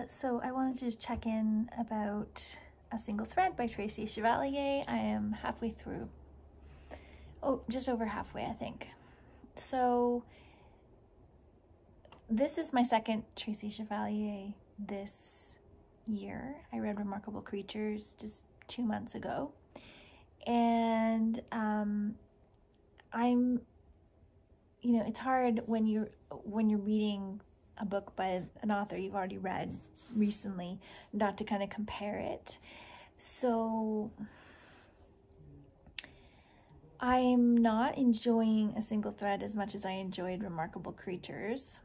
So I wanted to just check in about A Single Thread by Tracy Chevalier. I am halfway through. Oh, just over halfway, I think. So this is my second Tracy Chevalier this year. I read Remarkable Creatures just 2 months ago. And it's hard when you're reading a book by an author you've already read recently, not to kind of compare it. So I'm not enjoying A Single Thread as much as I enjoyed Remarkable Creatures,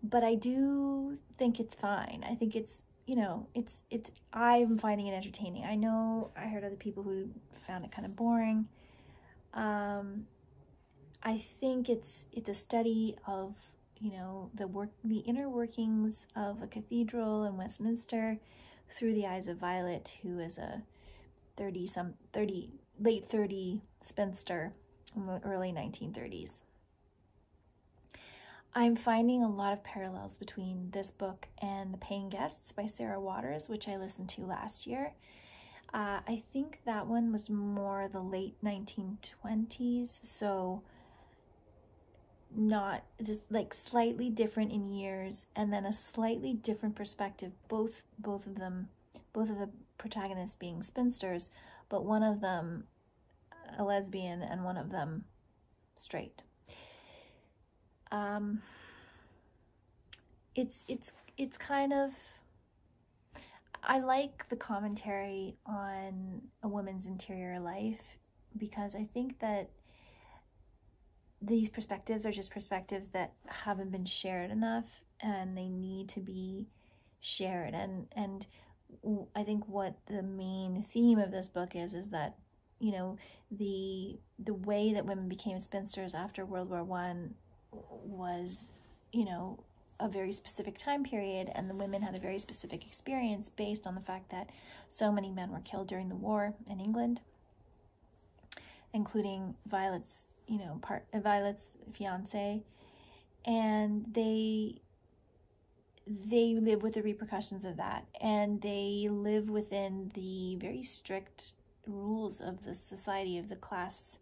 but I do think it's fine. I think it's, I'm finding it entertaining. I know I heard other people who found it kind of boring. I think it's a study of the inner workings of a cathedral in Westminster through the eyes of Violet, who is a late 30 spinster in the early 1930s. I'm finding a lot of parallels between this book and The Paying Guests by Sarah Waters, which I listened to last year. I think that one was more the late 1920s, so not just like slightly different in years, and then a slightly different perspective, both of the protagonists being spinsters, but one of them a lesbian and one of them straight. It's kind of, I like the commentary on a woman's interior life, because I think that these perspectives are just perspectives that haven't been shared enough, and they need to be shared. And I think what the main theme of this book is that, the way that women became spinsters after World War I was, a very specific time period, and the women had a very specific experience based on the fact that so many men were killed during the war in England, including Violet's fiance, and they live with the repercussions of that, and they live within the very strict rules of the society, of the class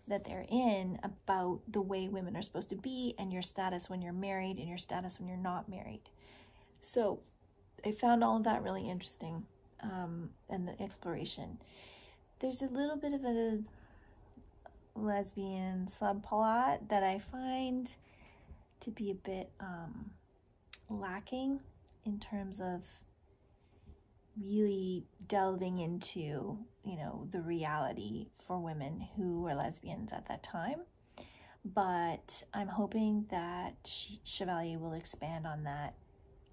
that they're in, about the way women are supposed to be, and your status when you're married and your status when you're not married. So I found all of that really interesting, and the exploration. There's a little bit of a lesbian subplot that I find to be a bit lacking in terms of really delving into, the reality for women who were lesbians at that time. But I'm hoping that Chevalier will expand on that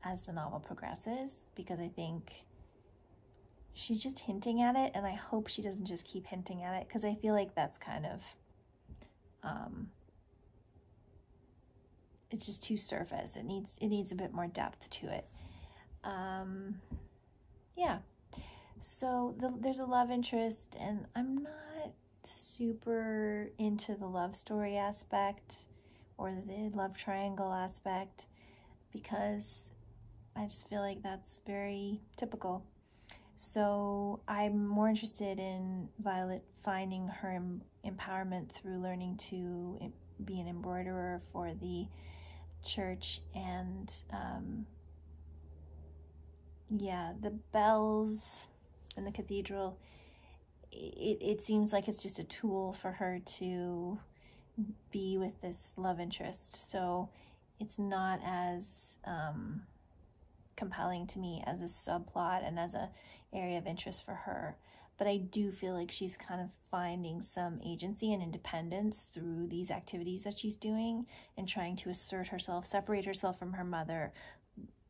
as the novel progresses, because I think she's just hinting at it, and I hope she doesn't just keep hinting at it, because I feel like that's kind of it's just too surface. It needs a bit more depth to it. Yeah, so there's a love interest, and I'm not super into the love story aspect or the love triangle aspect, because I just feel like that's very typical. So I'm more interested in Violet finding her empowerment through learning to be an embroiderer for the church, and the bells in the cathedral, it seems like it's just a tool for her to be with this love interest. So it's not as compelling to me as a subplot and as a area of interest for her. But I do feel like she's kind of finding some agency and independence through these activities that she's doing, and trying to assert herself, separate herself from her mother,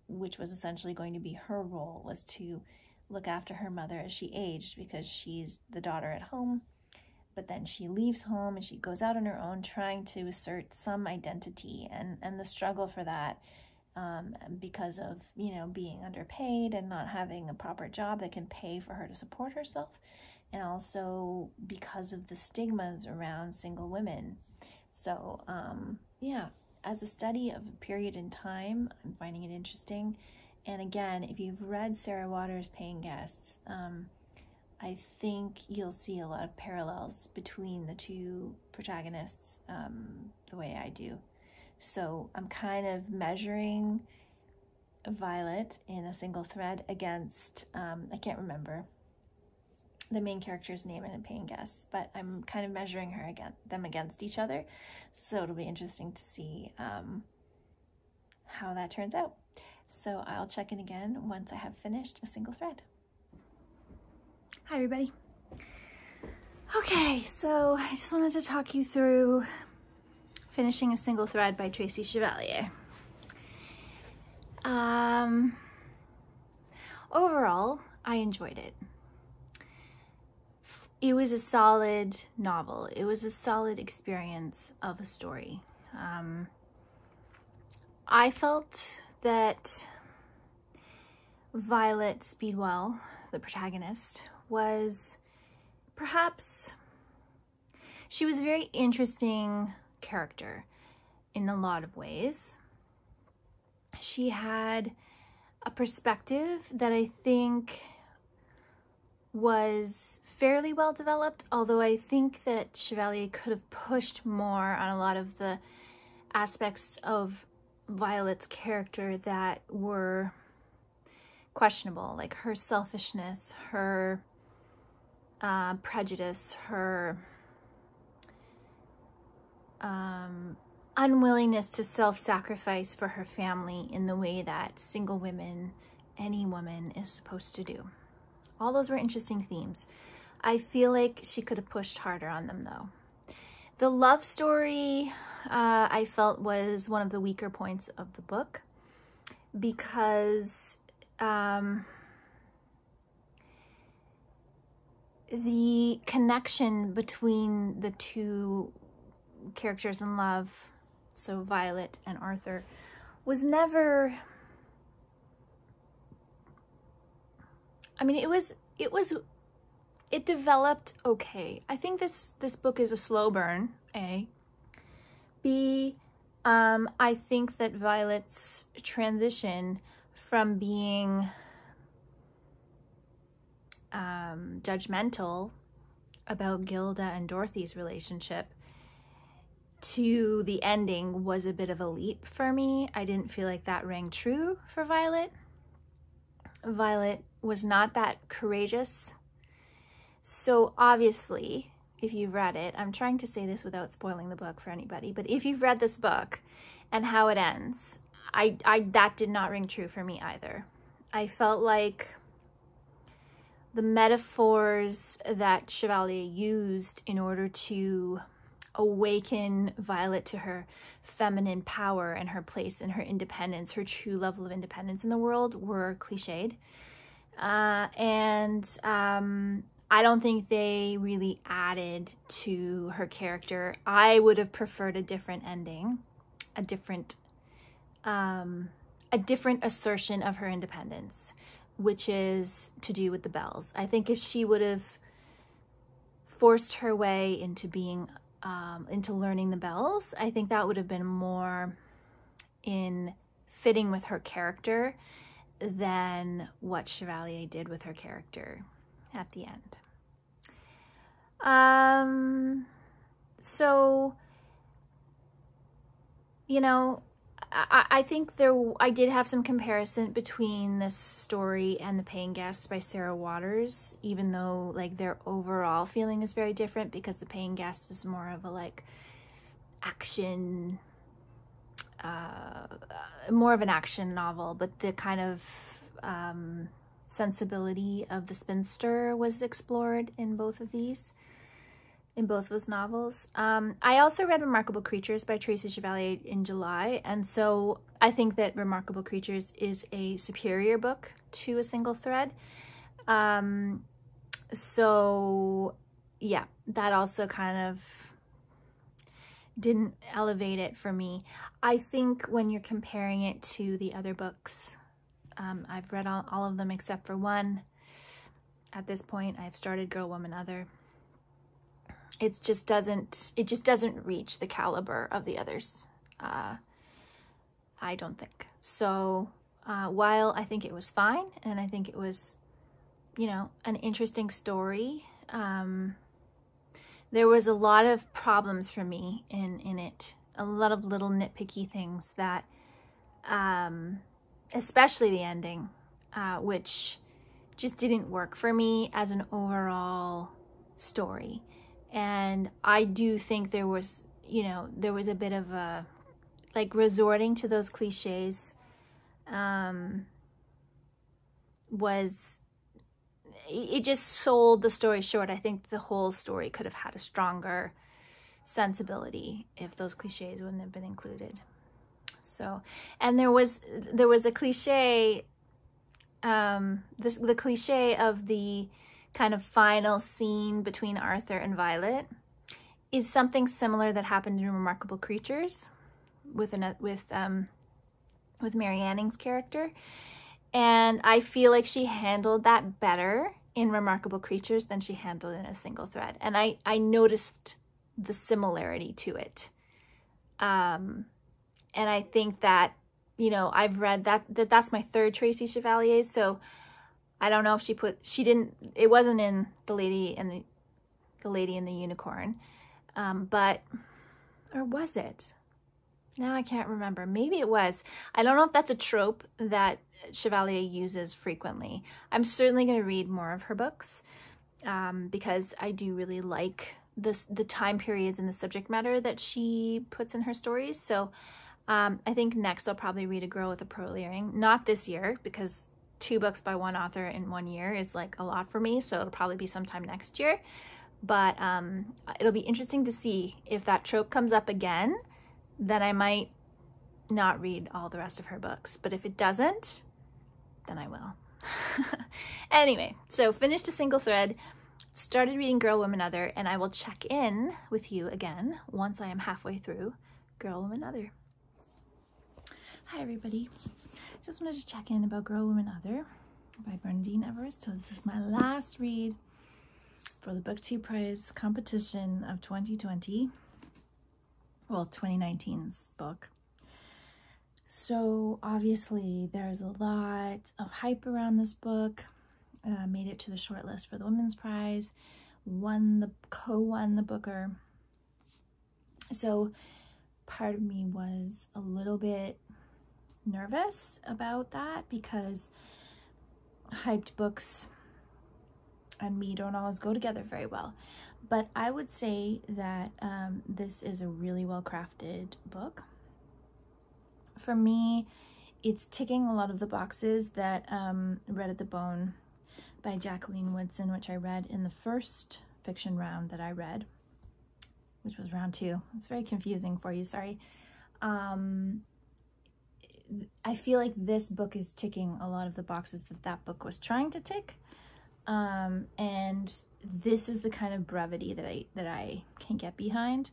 which was essentially going to be her role, was to look after her mother as she aged, because she's the daughter at home. But then she leaves home and she goes out on her own, trying to assert some identity, and the struggle for that, because of, being underpaid and not having a proper job that can pay for her to support herself, and also because of the stigmas around single women. So, as a study of a period in time, I'm finding it interesting. And again, if you've read Sarah Waters' Paying Guests, I think you'll see a lot of parallels between the two protagonists the way I do. So I'm kind of measuring Violet in a single thread against, I can't remember the main character's name in Paying Guests, but I'm kind of measuring them against each other. So it'll be interesting to see how that turns out. So I'll check in again once I have finished a single thread. Hi everybody. Okay, so I just wanted to talk you through finishing a single thread by Tracy Chevalier. Overall, I enjoyed it. It was a solid novel. It was a solid experience of a story. I felt that Violet Speedwell, the protagonist, was perhaps, she was a very interesting character in a lot of ways. She had a perspective that I think was fairly well developed, although I think that Chevalier could have pushed more on a lot of the aspects of Violet's character that were questionable, like her selfishness, her prejudice, her unwillingness to self-sacrifice for her family in the way that single women, any woman, is supposed to do. All those were interesting themes. I feel like she could have pushed harder on them though. The love story, I felt, was one of the weaker points of the book because the connection between the two characters in love, so Violet and Arthur, was never, I mean, it developed okay. I think this book is a slow burn, A. B, I think that Violet's transition from being judgmental about Gilda and Dorothy's relationship to the ending was a bit of a leap for me. I didn't feel like that rang true for Violet. Violet was not that courageous. So obviously, if you've read it, I'm trying to say this without spoiling the book for anybody, but if you've read this book and how it ends, that did not ring true for me either. I felt like the metaphors that Chevalier used in order to awaken Violet to her feminine power and her place and her independence, her true level of independence in the world, were cliched. I don't think they really added to her character. I would have preferred a different ending, a different assertion of her independence, which is to do with the bells. I think if she would have forced her way into being, into learning the bells, I think that would have been more in fitting with her character than what Chevalier did with her character at the end. So, you know, I think I did have some comparison between this story and The Paying Guests by Sarah Waters, even though like their overall feeling is very different, because The Paying Guests is more of a like action, more of an action novel, but the kind of sensibility of the spinster was explored in both of these, in both those novels. I also read Remarkable Creatures by Tracy Chevalier in July, and so I think that Remarkable Creatures is a superior book to A Single Thread. So yeah, that also kind of didn't elevate it for me. I think when you're comparing it to the other books, I've read all of them except for one. At this point, I've started Girl, Woman, Other. It just doesn't reach the caliber of the others. I don't think. So while I think it was fine, and I think it was, you know, an interesting story, there was a lot of problems for me in it. A lot of little nitpicky things that, especially the ending, which just didn't work for me as an overall story. And I do think there was, you know, there was a bit of a, like, resorting to those cliches it just sold the story short. I think the whole story could have had a stronger sensibility if those cliches wouldn't have been included. So, and there was a cliche, the cliche of the kind of final scene between Arthur and Violet is something similar that happened in Remarkable Creatures with Mary Anning's character. And I feel like she handled that better in Remarkable Creatures than she handled in A Single Thread. And I noticed the similarity to it. And I think that, you know, I've read that's my third Tracy Chevalier. So I don't know if it wasn't in The Lady and the Unicorn. Or was it? Now I can't remember. Maybe it was. I don't know if that's a trope that Chevalier uses frequently. I'm certainly going to read more of her books because I do really like the time periods and the subject matter that she puts in her stories. So I think next I'll probably read A Girl with a Pearl Earring. Not this year, because 2 books by one author in 1 year is like a lot for me. So it'll probably be sometime next year. But it'll be interesting to see if that trope comes up again. Then I might not read all the rest of her books. But if it doesn't, then I will. Anyway, so finished A Single Thread, started reading Girl, Woman, Other, and I will check in with you again once I am halfway through Girl, Woman, Other. Hi, everybody. Just wanted to check in about Girl, Woman, Other by Bernadine Evaristo. This is my last read for the BookTube Prize competition of 2020. Well, 2019's book. So obviously there's a lot of hype around this book. Made it to the shortlist for the Women's Prize, co-won the Booker. So part of me was a little bit nervous about that because hyped books and me don't always go together very well. But I would say that this is a really well-crafted book. For me, it's ticking a lot of the boxes that Red at the Bone by Jacqueline Woodson, which I read in the first fiction round that I read, which was round 2. It's very confusing for you, sorry. I feel like this book is ticking a lot of the boxes that book was trying to tick. And this is the kind of brevity that I can get behind.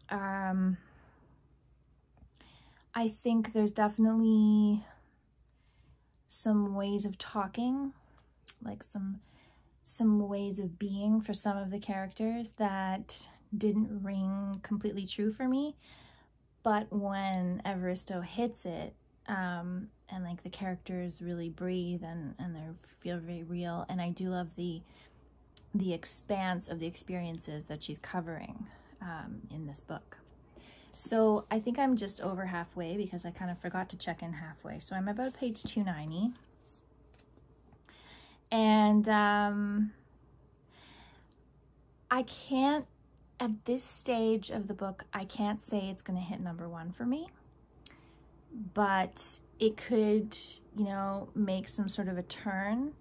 I think there's definitely some ways of talking, like some ways of being for some of the characters that didn't ring completely true for me. But when Evaristo hits it, and like the characters really breathe and they feel very real, and I do love the expanse of the experiences that she's covering in this book. So I think I'm just over halfway because I kind of forgot to check in halfway. So I'm about page 290. And I can't, at this stage of the book, I can't say it's going to hit #1 for me. But it could, you know, make some sort of a turn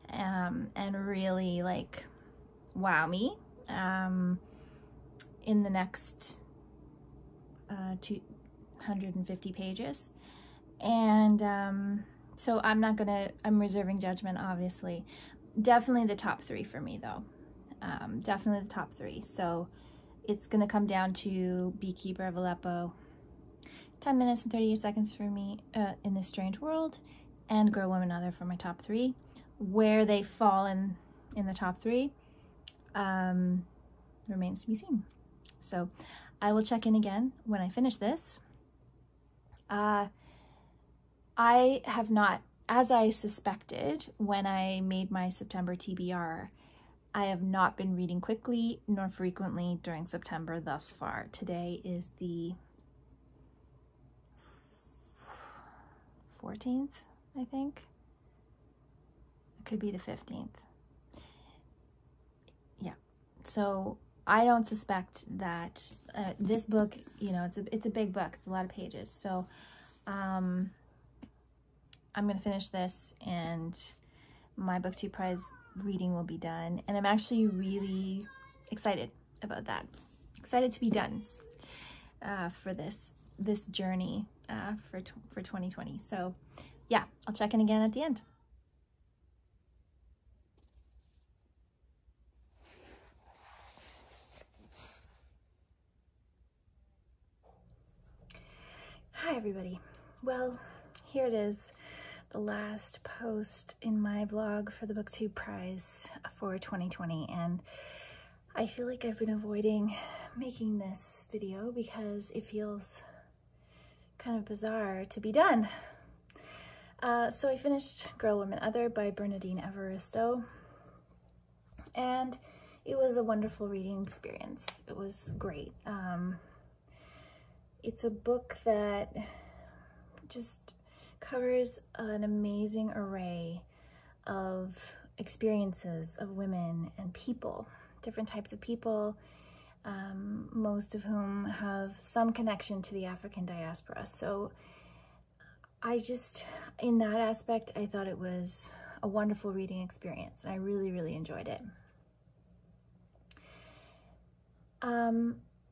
and really, like, wow me in the next 250 pages. And so I'm reserving judgment, obviously. Definitely the top 3 for me, though. Definitely the top 3. So it's going to come down to Beekeeper of Aleppo, 10 minutes and 38 seconds for me, In This Strange World, and Girl, Woman, Other for my top 3. Where they fall in the top 3 remains to be seen. So I will check in again when I finish this. I have not, as I suspected when I made my September TBR, I have not been reading quickly nor frequently during September thus far. Today is the 14th, I think. It could be the 15th. Yeah. So I don't suspect that this book, you know, it's a big book. It's a lot of pages. So I'm going to finish this and my BookTube Prize reading will be done. And I'm actually really excited about that. Excited to be done for this journey for 2020. So yeah, I'll check in again at the end. Hi everybody. Well, here it is, the last post in my vlog for the BookTube Prize for 2020, and I feel like I've been avoiding making this video because it feels kind of bizarre to be done. So I finished Girl, Woman, Other by Bernadine Evaristo, and it was a wonderful reading experience. It was great. It's a book that just covers an amazing array of experiences of women and people, different types of people, most of whom have some connection to the African diaspora. So I just, in that aspect, I thought it was a wonderful reading experience, and I really, really enjoyed it.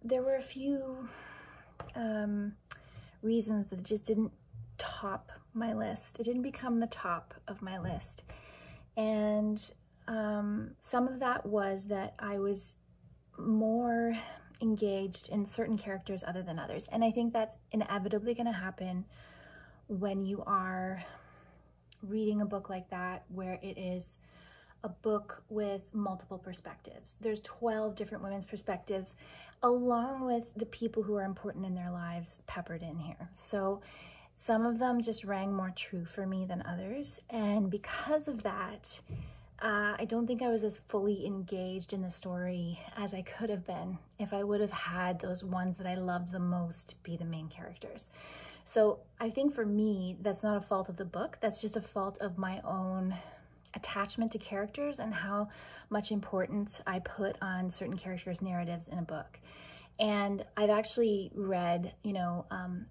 There were a few reasons that it just didn't top my list. It didn't become the top of my list. And some of that was that I was more engaged in certain characters other than others. And I think that's inevitably going to happen when you are reading a book like that, where it is a book with multiple perspectives. There's 12 different women's perspectives, along with the people who are important in their lives peppered in here. So some of them just rang more true for me than others. And because of that, I don't think I was as fully engaged in the story as I could have been if I would have had those ones that I loved the most be the main characters. So I think for me, that's not a fault of the book. That's just a fault of my own attachment to characters and how much importance I put on certain characters' narratives in a book. And I've actually read, you know,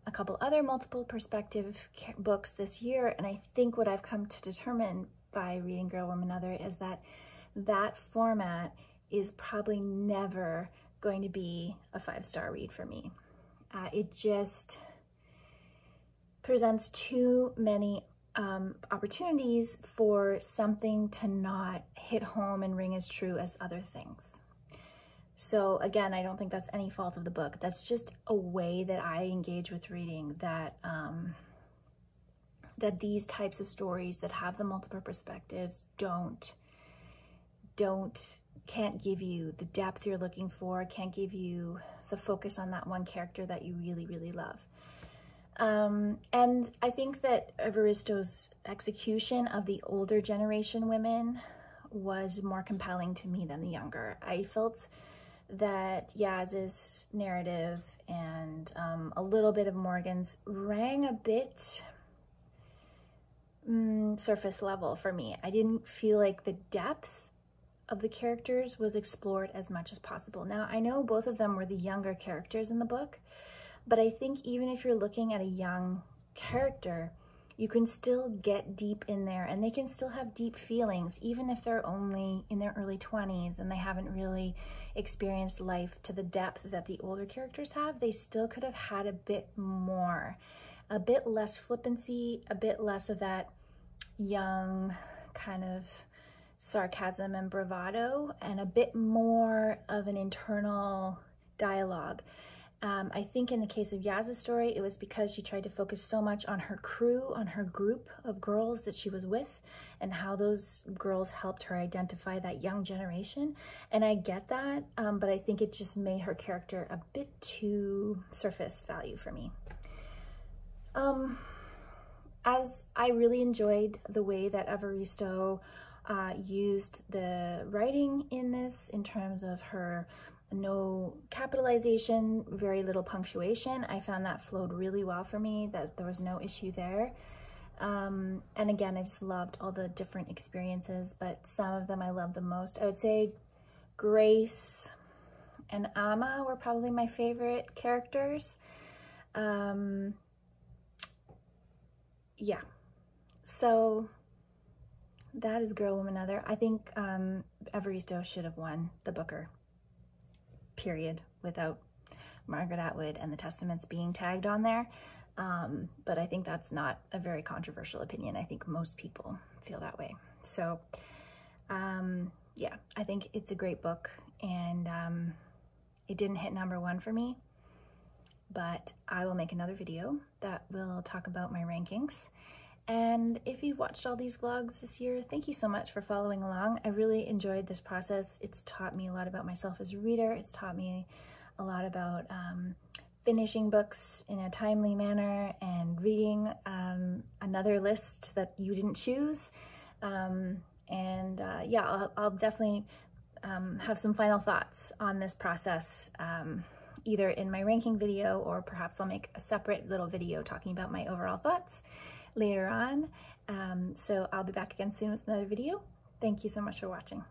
a couple other multiple perspective books this year, and I think what I've come to determine by reading Girl, Woman, Other is that that format is probably never going to be a 5-star read for me. It just presents too many opportunities for something to not hit home and ring as true as other things. So again, I don't think that's any fault of the book. That's just a way that I engage with reading, that that these types of stories that have the multiple perspectives can't give you the depth you're looking for, can't give you the focus on that one character that you really, really love. And I think that Evaristo's execution of the older generation women was more compelling to me than the younger. I felt that Yaz's narrative and a little bit of Morgan's rang a bit surface level for me. I didn't feel like the depth of the characters was explored as much as possible. Now, I know both of them were the younger characters in the book, but I think even if you're looking at a young character, you can still get deep in there, and they can still have deep feelings, even if they're only in their early 20s and they haven't really experienced life to the depth that the older characters have. They still could have had a bit more, a bit less flippancy, a bit less of that young kind of sarcasm and bravado, and a bit more of an internal dialogue. I think in the case of Yaz's story, it was because she tried to focus so much on her crew, on her group of girls that she was with, and how those girls helped her identify that young generation. And I get that, but I think it just made her character a bit too surface value for me. As I really enjoyed the way that Evaristo used the writing in this, in terms of her no capitalization, very little punctuation. I found that flowed really well for me, that there was no issue there. And again, I just loved all the different experiences, but some of them I loved the most. I would say Grace and Amma were probably my favorite characters. Yeah, so that is Girl, Woman, Other. I think Evaristo should have won the Booker, period, without Margaret Atwood and the Testaments being tagged on there. But I think that's not a very controversial opinion. I think most people feel that way. So yeah, I think it's a great book, and it didn't hit #1 for me, but I will make another video that will talk about my rankings. And if you've watched all these vlogs this year, thank you so much for following along. I really enjoyed this process. It's taught me a lot about myself as a reader. It's taught me a lot about finishing books in a timely manner and reading another list that you didn't choose. Yeah, I'll definitely have some final thoughts on this process, either in my ranking video, or perhaps I'll make a separate little video talking about my overall thoughts later on. So I'll be back again soon with another video. Thank you so much for watching.